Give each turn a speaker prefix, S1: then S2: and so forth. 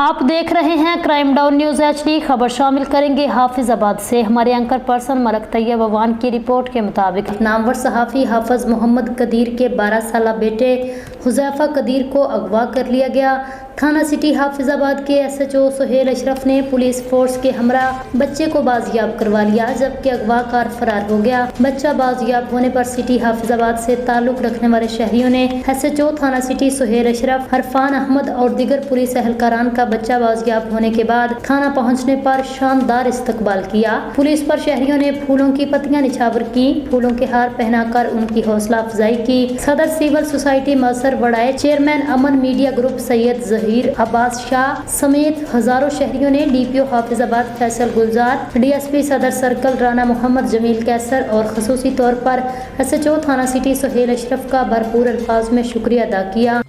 S1: آپ دیکھ رہے ہیں کرائم ڈاؤن نیوز HD۔ خبر شامل کریں گے حافظ آباد سے۔ ہمارے اینکر پرسن ملک طیب اوان کی رپورٹ کے مطابق نامور صحافی حافظ محمد قدیر کے 12 سالہ بیٹے حذیفہ قدیر کو اغوا کر لیا گیا۔ تھانہ سٹی حافظ آباد کے SHO سہیل اشرف نے پولیس فورس کے ہمراہ بچے کو بازیاب کروا لیا، جبکہ اغوا کار فرار ہو گیا۔ بچہ بازیاب ہونے پر سٹی حافظ آباد سے تعلق رکھنے والے شہریوں نے SHO تھانہ سٹی سہیل اشرف، عرفان احمد اور دیگر پولیس اہلکاران کا بچہ بازیاب ہونے کے بعد تھانہ پہنچنے پر شاندار استقبال کیا۔ پولیس پر شہریوں نے پھولوں کی پتیاں نچھاور کی، پھولوں کے ہار پہنا کر ان کی حوصلہ افزائی کی۔ صدر سول سوسائٹی مظہر وڑائے، چیئرمین امن میڈیا گروپ سید ظہیر عباس شاہ سمیت ہزاروں شہریوں نے DPO حافظ آباد فیصل گلزار، DSP صدر سرکل رانا محمد جمیل کیسر اور خصوصی طور پر SHO تھانہ سٹی سہیل اشرف کا بھرپور الفاظ میں شکریہ ادا کیا۔